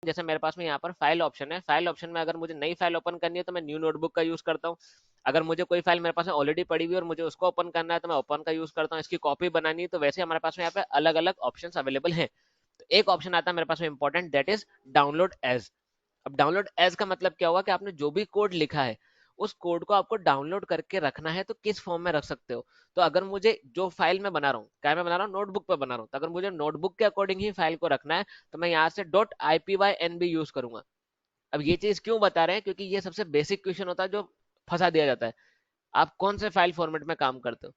जैसे मेरे पास में यहाँ पर फाइल ऑप्शन है, फाइल ऑप्शन में अगर मुझे नई फाइल ओपन करनी है तो मैं न्यू नोटबुक का यूज करता हूँ। अगर मुझे कोई फाइल मेरे पास में ऑलरेडी पड़ी हुई है और मुझे उसको ओपन करना है तो मैं ओपन का यूज करता हूँ। इसकी कॉपी बनानी है तो वैसे हमारे पास में यहाँ पे अलग अलग ऑप्शन अवेलेबल हैं। तो एक ऑप्शन आता है मेरे पास में important, that is download as. अब डाउनलोड एज का मतलब क्या हुआ कि आपने जो भी कोड लिखा है उस कोड को आपको डाउनलोड करके रखना है, तो किस फॉर्म में रख सकते हो। तो अगर मुझे जो फाइल में बना रहा हूँ, क्या मैं बना रहा हूँ, नोटबुक पे बना रहा हूँ, तो अगर मुझे नोटबुक के अकॉर्डिंग ही फाइल को रखना है तो मैं यहाँ से डॉट IPYNB यूज करूंगा। अब ये चीज क्यों बता रहे हैं, क्योंकि ये सबसे बेसिक क्वेश्चन होता है जो फंसा दिया जाता है। आप कौन से फाइल फॉर्मेट में काम करते हो।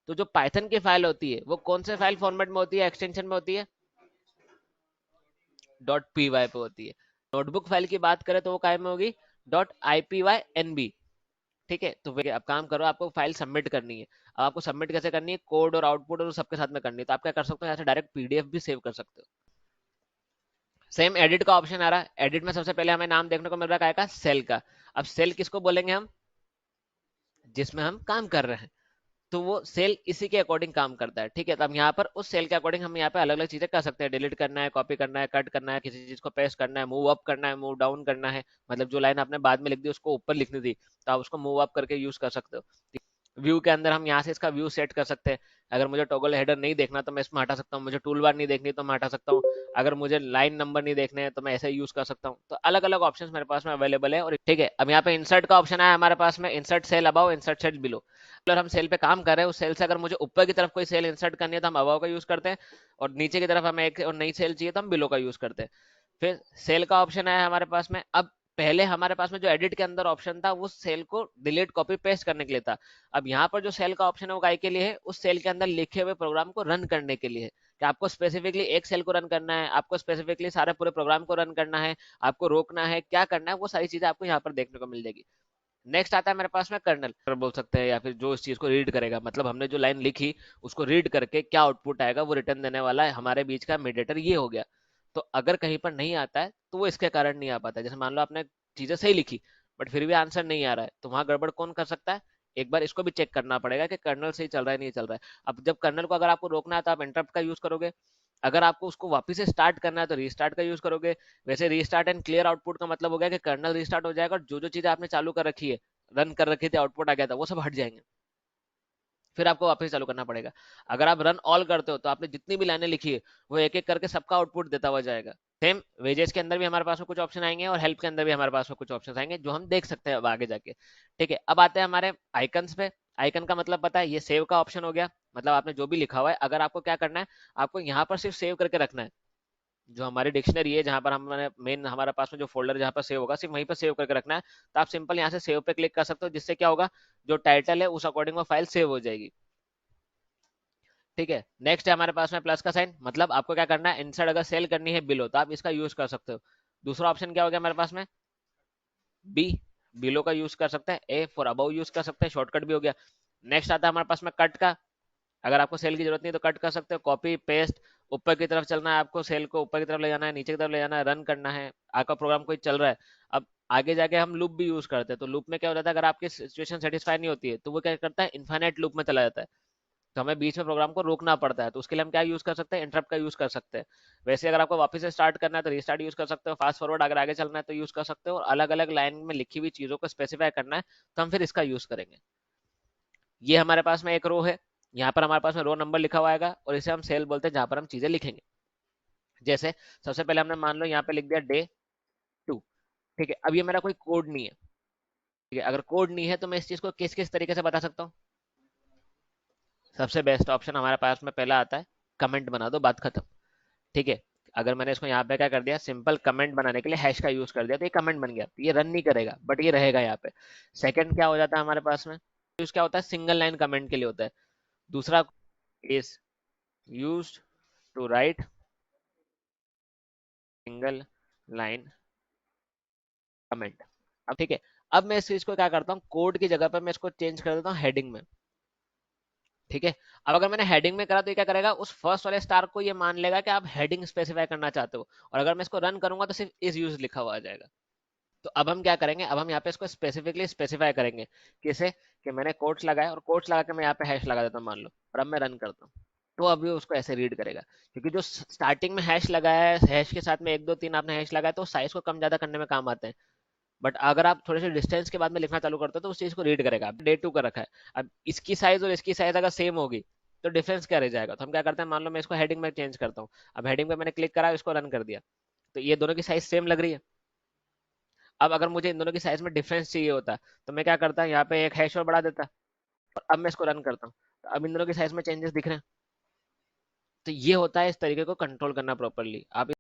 तो जो पाइथन की फाइल होती है वो कौन से फाइल फॉर्मेट में होती है, एक्सटेंशन में होती है, .py पे होती है। नोटबुक फाइल की बात करें तो वो काय में होगी, .IPYNB। ठीक है, तो अब काम करो, आपको फाइल सबमिट करनी है। अब आपको सबमिट कैसे करनी है, कोड और आउटपुट और सबके साथ में करनी है, तो आप क्या कर सकते हो, यहाँ से डायरेक्ट PDF भी सेव कर सकते हो। सेम एडिट का ऑप्शन आ रहा है, एडिट में सबसे पहले हमें नाम देखने को मिल रहा है का सेल का। अब सेल किसको बोलेंगे हम, जिसमें हम काम कर रहे हैं, तो वो सेल इसी के अकॉर्डिंग काम करता है। ठीक है, तो अब यहाँ पर उस सेल के अकॉर्डिंग हम यहाँ पे अलग अलग चीजें कर सकते हैं, डिलीट करना है, कॉपी करना है, कट करना है, किसी चीज को पेस्ट करना है, मूव अप करना है, मूव डाउन करना है। मतलब जो लाइन आपने बाद में लिख दी उसको ऊपर लिखनी थी तो आप उसको मूव अप करके यूज कर सकते हो। व्यू के अंदर हम यहाँ से इसका व्यू सेट कर सकते हैं। अगर मुझे टॉगल हेडर नहीं देखना तो मैं इसमें हटा सकता हूँ, मुझे टूल बार नहीं देखनी तो मैं हटा सकता हूँ, अगर मुझे लाइन नंबर नहीं देखने हैं तो मैं ऐसे यूज कर सकता हूँ। तो अलग अलग ऑप्शंस मेरे पास में अवेलेबल है। और ठीक है, अब यहाँ पे इंसर्ट का ऑप्शन है हमारे पास में, insert cell above, insert cell below. अगर हम सेल पे काम कर रहे हैं, उस सेल से अगर मुझे ऊपर की तरफ कोई सेल इंसर्ट करनी है तो हम अबाउ का यूज करते हैं, और नीचे की तरफ हमें एक और नई सेल चाहिए तो हम बिलो का यूज करते हैं। फिर सेल का ऑप्शन है हमारे पास में। अब पहले हमारे पास में जो एडिट के अंदर ऑप्शन था वो सेल को डिलीट कॉपी पेस्ट करने के लिए था। अब यहाँ पर जो सेल का ऑप्शन है वो काय के लिए है, उस सेल के अंदर लिखे हुए प्रोग्राम को रन करने के लिए है। कि आपको स्पेसिफिकली एक सेल को रन करना है, आपको स्पेसिफिकली सारे पूरे प्रोग्राम को रन करना है, आपको रोकना है, क्या करना है, वो सारी चीजें आपको यहाँ पर देखने को मिल जाएगी। नेक्स्ट आता है मेरे पास में कर्नल बोल सकते हैं, या फिर जो इस चीज को रीड करेगा, मतलब हमने जो लाइन लिखी उसको रीड करके क्या आउटपुट आएगा वो रिटर्न देने वाला है हमारे बीच का मीडिएटर, ये हो गया। तो अगर कहीं पर नहीं आता है तो वो इसके कारण नहीं आ पाता है। जैसे मान लो आपने चीजें सही लिखी बट फिर भी आंसर नहीं आ रहा है, तो वहां गड़बड़ कौन कर सकता है, एक बार इसको भी चेक करना पड़ेगा कि कर्नल सही चल रहा है नहीं चल रहा है। अब जब कर्नल को अगर आपको रोकना है तो आप इंटरप्ट का यूज करोगे, अगर आपको उसको वापस से स्टार्ट करना है तो रीस्टार्ट का यूज करोगे। वैसे रीस्टार्ट एंड क्लियर आउटपुट का मतलब हो गया कि कर्नल रीस्टार्ट हो जाएगा और जो जो चीजें आपने चालू कर रखी है, रन कर रखे थे, आउटपुट आ गया था, वो सब हट जाएंगे, फिर आपको वापस चालू करना पड़ेगा। अगर आप रन ऑल करते हो तो आपने जितनी भी लाइनें लिखी है वो एक एक करके सबका आउटपुट देता हुआ जाएगा। सेम वेजेस के अंदर भी हमारे पास में कुछ ऑप्शन आएंगे और हेल्प के अंदर भी हमारे पास में कुछ ऑप्शन आएंगे जो हम देख सकते हैं अब आगे जाके। ठीक है, अब आते हैं हमारे आइकन्स पे। आइकन का मतलब पता है, ये सेव का ऑप्शन हो गया, मतलब आपने जो भी लिखा हुआ है अगर आपको क्या करना है, आपको यहाँ पर सिर्फ सेव करके रखना है। जो हमारी डिक्शनरी है जहां पर हमने मेन हमारा पास में जो फोल्डर जहां पर सेव होगा सिर्फ वहीं पर सेव करके रखना है। तो आप सिंपल यहाँ से सेव पे क्लिक कर सकते हो, जिससे क्या होगा, जो टाइटल है उस अकॉर्डिंग वो फाइल सेव हो जाएगी। ठीक है, नेक्स्ट है हमारे पास में प्लस का साइन, मतलब आपको क्या करना है, इंसर्ट अगर सेल करनी है बिलो तो आप इसका यूज कर सकते हो। दूसरा ऑप्शन क्या हो गया हमारे पास में, बी, बिलो का यूज कर सकते हैं। ए फॉर अबाउ यूज कर सकते हैं, शॉर्टकट भी हो गया। नेक्स्ट आता है हमारे पास में कट का, अगर आपको सेल की जरूरत नहीं तो कट कर सकते हो। कॉपी पेस्ट, ऊपर की तरफ चलना है आपको, सेल को ऊपर की तरफ ले जाना है, नीचे की तरफ ले जाना है, रन करना है, आपका प्रोग्राम कोई चल रहा है। अब आगे जाके हम लूप भी यूज करते हैं, तो लूप में क्या हो जाता है, अगर आपकी सिचुएशन सेटिस्फाई नहीं होती है तो वो क्या करता है, इन्फाइनाइट लूप में चला जाता है, तो हमें बीच में प्रोग्राम को रोकना पड़ता है। तो उसके लिए हम क्या यूज कर सकते हैं, इंटरप्ट का यूज कर सकते हैं। वैसे अगर आपको वापस से स्टार्ट करना है तो रीस्टार्ट यूज कर सकते हो, फास्ट फॉरवर्ड अगर आगे चलना है तो यूज कर सकते हो, और अलग अलग लाइन में लिखी हुई चीजों को स्पेसिफाई करना है तो हम फिर इसका यूज करेंगे। ये हमारे पास में एक रो है, यहाँ पर हमारे पास में रो नंबर लिखा हुआ आएगा, और इसे हम सेल बोलते हैं जहां पर हम चीजें लिखेंगे। जैसे सबसे पहले हमने मान लो यहाँ पे लिख दिया डे 2। ठीक है, अब ये मेरा कोई कोड नहीं है। ठीक है, अगर कोड नहीं है तो मैं इस चीज को किस किस तरीके से बता सकता हूँ। सबसे बेस्ट ऑप्शन हमारे पास में पहला आता है, कमेंट बना दो, बात खत्म। ठीक है, अगर मैंने इसको यहाँ पे क्या कर दिया, सिंपल कमेंट बनाने के लिए हैश का यूज कर दिया तो ये कमेंट बन गया, तो ये रन नहीं करेगा बट ये रहेगा यहाँ पे। सेकंड क्या हो जाता है हमारे पास में, यूज क्या होता है, सिंगल लाइन कमेंट के लिए होता है। दूसरा is use to write single line comment. अब ठीक है, अब मैं इस चीज को क्या करता हूँ, कोड की जगह पर मैं इसको चेंज कर देता हूँ हेडिंग में। ठीक है, अब अगर मैंने हेडिंग में करा तो ये क्या करेगा, उस फर्स्ट वाले स्टार को ये मान लेगा कि आप हेडिंग स्पेसिफाई करना चाहते हो, और अगर मैं इसको रन करूंगा तो सिर्फ इज यूज लिखा हुआ आ जाएगा। तो अब हम क्या करेंगे, अब हम यहाँ पे इसको स्पेसिफिकली स्पेसिफाई करेंगे, किसे, कि मैंने कोट्स लगाए और कोट्स लगा के मैं यहाँ पे हैश लगा देता हूँ मान लो, और अब मैं रन करता हूँ। तो अभी उसको ऐसे रीड करेगा, क्योंकि जो स्टार्टिंग में हैश लगाया है, हैश के साथ में एक दो तीन आपने हैश लगाया, तो साइज को कम ज्यादा करने में काम आते हैं। बट अगर आप थोड़े से डिस्टेंस के बाद में लिखना चालू करते हो तो उस चीज को रीड करेगा। डे टू का रखा है, अब इसकी साइज और इसकी साइज अगर सेम होगी तो डिफरेंस क्या रह जाएगा? तो हम क्या करते हैं, मान लो मैं इसको हेडिंग में चेंज करता हूँ, अब हेडिंग पे मैंने क्लिक करा, इसको रन कर दिया, तो ये दोनों की साइज सेम लग रही है। अब अगर मुझे इन दोनों की साइज में डिफरेंस चाहिए होता तो मैं क्या करता, यहाँ पे एक हैश और बढ़ा देता, और अब मैं इसको रन करता हूँ, तो अब इन दोनों की साइज में चेंजेस दिख रहे हैं। तो ये होता है इस तरीके को कंट्रोल करना प्रॉपरली। आप